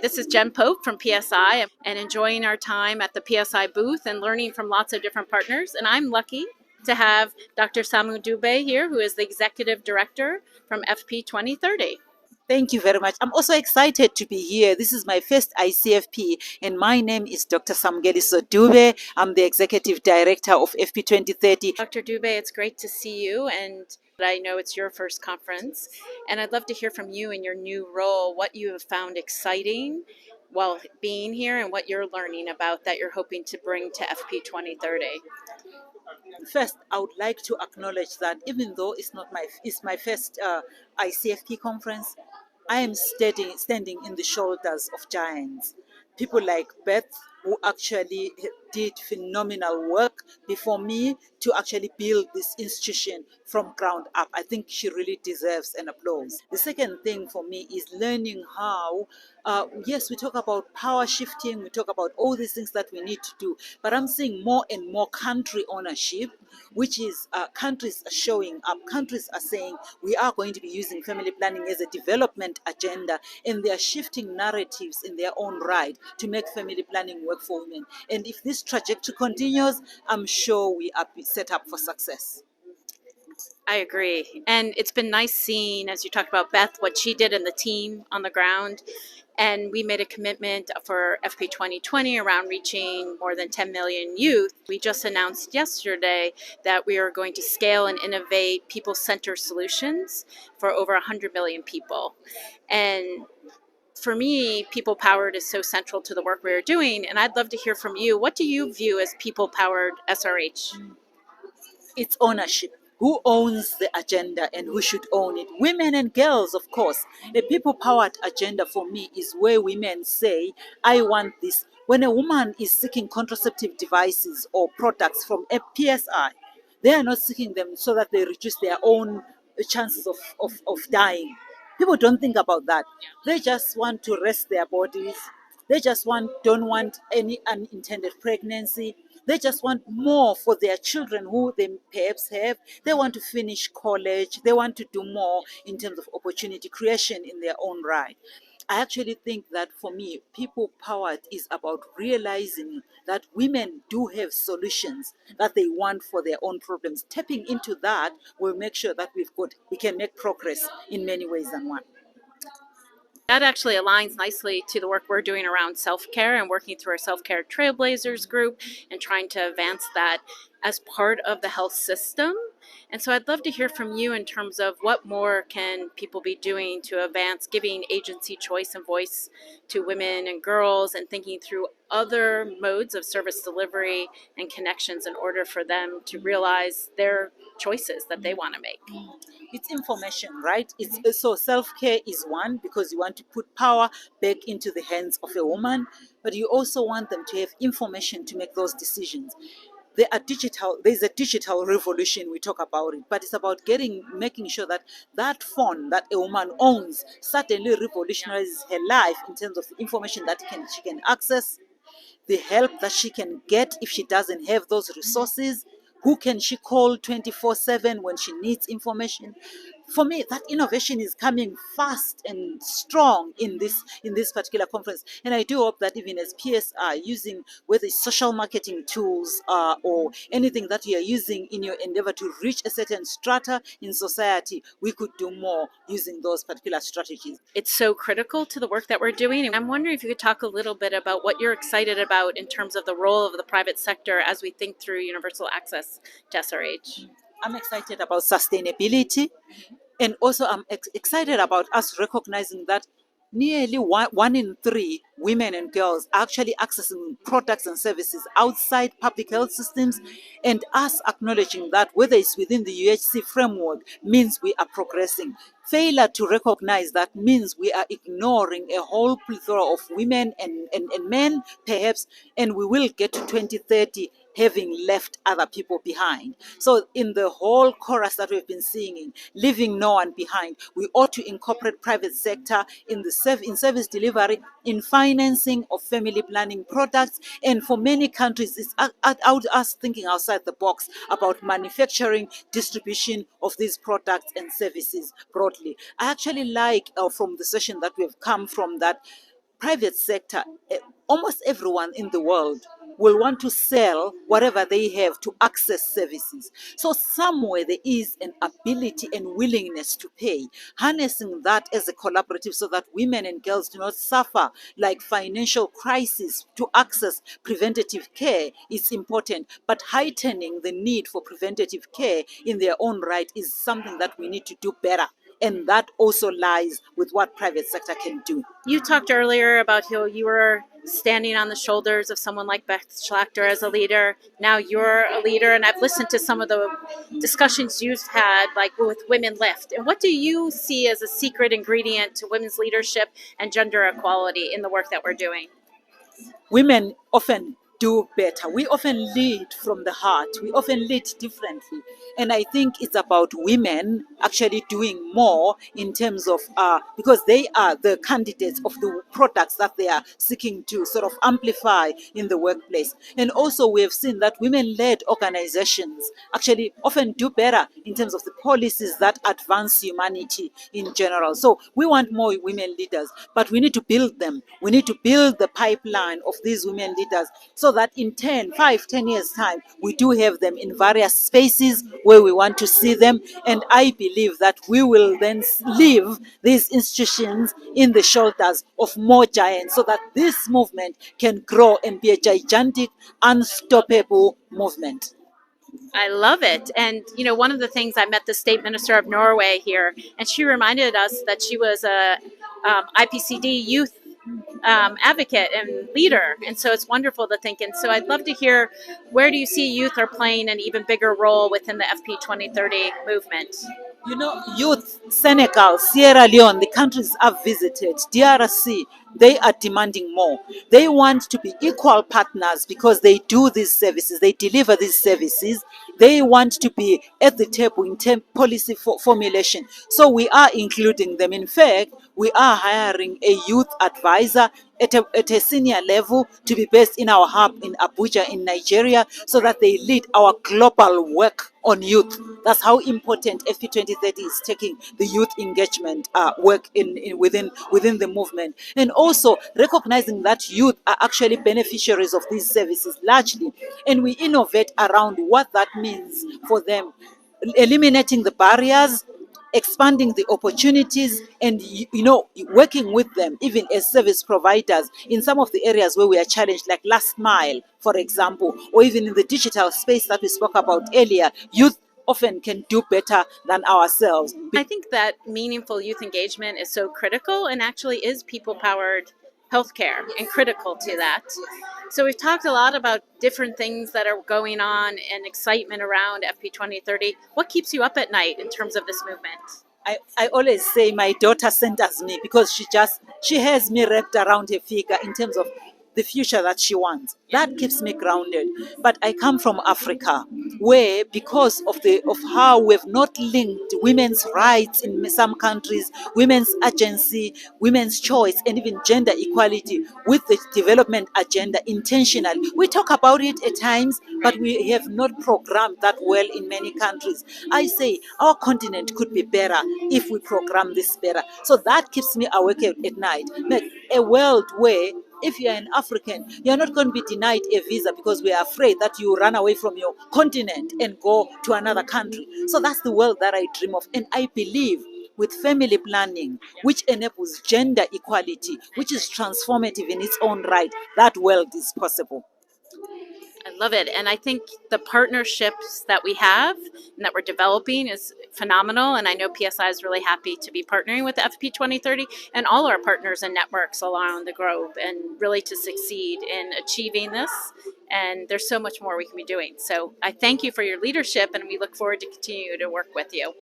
This is Jen Pope from PSI and enjoying our time at the PSI booth and learning from lots of different partners. And I'm lucky to have Dr. Samu Dube here, who is the Executive Director from FP2030. Thank you very much. I'm also excited to be here. This is my first ICFP, and my name is Dr. Samukeliso Dube. I'm the Executive Director of FP2030. Dr. Dube, it's great to see you, and I know it's your first conference, and I'd love to hear from you in your new role, what you have found exciting while being here and what you're learning about that you're hoping to bring to FP2030. First, I would like to acknowledge that even though it's my first ICFP conference, I am standing in the shoulders of giants. People like Beth, who actually did phenomenal work before me to actually build this institution from ground up. I think she really deserves an applause. The second thing for me is learning how, yes, we talk about power shifting, we talk about all these things that we need to do, but I'm seeing more and more country ownership, which is countries are showing up. Countries are saying we are going to be using family planning as a development agenda, and they are shifting narratives in their own right to make family planning work for women. And if this trajectory continues, I'm sure we are set up for success. I agree. And it's been nice seeing, as you talked about Beth, what she did in the team on the ground. And we made a commitment for FP 2020 around reaching more than 10 million youth. We just announced yesterday that we are going to scale and innovate people-centered solutions for over 100 million people. And for me, people-powered is so central to the work we are doing. And I'd love to hear from you. What do you view as people-powered SRH? It's ownership. Who owns the agenda and who should own it? Women and girls, of course. A people-powered agenda for me is where women say, I want this. When a woman is seeking contraceptive devices or products from a PSI, they are not seeking them so that they reduce their own chances of dying. People don't think about that. They just want to rest their bodies. They just don't want any unintended pregnancy. They just want more for their children who they perhaps have. They want to finish college. They want to do more in terms of opportunity creation in their own right. I actually think that for me, people powered is about realizing that women do have solutions that they want for their own problems. Tapping into that will make sure that we can make progress in many ways than one. That actually aligns nicely to the work we're doing around self-care and working through our Self-Care Trailblazers group and trying to advance that as part of the health system. And so I'd love to hear from you in terms of what more can people be doing to advance giving agency, choice, and voice to women and girls, and thinking through other modes of service delivery and connections in order for them to realize their choices that they want to make. It's information, right? So self-care is one, because you want to put power back into the hands of a woman, but you also want them to have information to make those decisions. There's a digital revolution, we talk about it, but it's about making sure that that phone that a woman owns certainly revolutionizes her life in terms of the information that she can access, the help that she can get if she doesn't have those resources. Who can she call 24/7 when she needs information? For me, that innovation is coming fast and strong in this particular conference. And I do hope that even as PSI, using whether it's social marketing tools or anything that you are using in your endeavor to reach a certain strata in society, we could do more using those particular strategies. It's so critical to the work that we're doing. And I'm wondering if you could talk a little bit about what you're excited about in terms of the role of the private sector as we think through universal access to SRH. I'm excited about sustainability. And also, I'm excited about us recognizing that nearly one in 3 women and girls are actually accessing products and services outside public health systems, and us acknowledging that whether it's within the UHC framework means we are progressing. Failure to recognize that means we are ignoring a whole plethora of women and men, perhaps, and we will get to 2030 having left other people behind. So in the whole chorus that we've been singing, leaving no one behind, we ought to incorporate private sector in service delivery, in financing of family planning products, and for many countries, it's out us thinking outside the box about manufacturing, distribution of these products and services broadly. I actually like from the session that we've come from that private sector, almost everyone in the world will want to sell whatever they have to access services. So somewhere there is an ability and willingness to pay, harnessing that as a collaborative so that women and girls do not suffer like financial crisis to access preventative care is important. But heightening the need for preventative care in their own right is something that we need to do better. And that also lies with what private sector can do. You talked earlier about how you were standing on the shoulders of someone like Beth Schlachter as a leader. Now you're a leader, and I've listened to some of the discussions you've had, like with Women Lift. And what do you see as a secret ingredient to women's leadership and gender equality in the work that we're doing? Women often do better. We often lead from the heart. We often lead differently. And I think it's about women actually doing more in terms of, because they are the candidates of the products that they are seeking to sort of amplify in the workplace. And also we have seen that women-led organizations actually often do better in terms of the policies that advance humanity in general. So we want more women leaders, but we need to build them. We need to build the pipeline of these women leaders so that in 10, 5, 10 years time, we do have them in various spaces where we want to see them. And I believe that we will then leave these institutions in the shoulders of more giants so that this movement can grow and be a gigantic, unstoppable movement. I love it. And, you know, one of the things, I met the state minister of Norway here, and she reminded us that she was a IPCD youth advocate and leader. And so it's wonderful to think. And so I'd love to hear, where do you see youth are playing an even bigger role within the FP 2030 movement? You know, youth, Senegal, Sierra Leone, the countries I've visited, DRC, they are demanding more. They want to be equal partners because they do these services, they deliver these services. They want to be at the table in policy formulation. So we are including them. In fact, we are hiring a youth advisor at a senior level to be based in our hub in Abuja in Nigeria so that they lead our global work on youth. That's how important FP 2030 is taking the youth engagement work within the movement. And also recognizing that youth are actually beneficiaries of these services largely. And we innovate around what that means for them, eliminating the barriers, expanding the opportunities, and working with them even as service providers in some of the areas where we are challenged, like last mile, for example, or even in the digital space that we spoke about earlier. Youth often can do better than ourselves. I think that meaningful youth engagement is so critical and actually is people powered healthcare and critical to that. So we've talked a lot about different things that are going on and excitement around FP 2030. What keeps you up at night in terms of this movement? I always say my daughter centers me because she has me wrapped around her figure in terms of the future that she wants. That keeps me grounded. But I come from Africa, where because of how we've not linked women's rights in some countries, women's agency, women's choice, and even gender equality with the development agenda intentionally. We talk about it at times, but we have not programmed that well in many countries. I say our continent could be better if we program this better. So that keeps me awake at night. Like a world where if you're an African, you're not going to be denied a visa because we are afraid that you run away from your continent and go to another country. So that's the world that I dream of. And I believe with family planning, which enables gender equality, which is transformative in its own right, that world is possible. I love it. And I think the partnerships that we have and that we're developing is phenomenal. And I know PSI is really happy to be partnering with FP 2030 and all our partners and networks around the globe, and really to succeed in achieving this. And there's so much more we can be doing. So I thank you for your leadership, and we look forward to continue to work with you.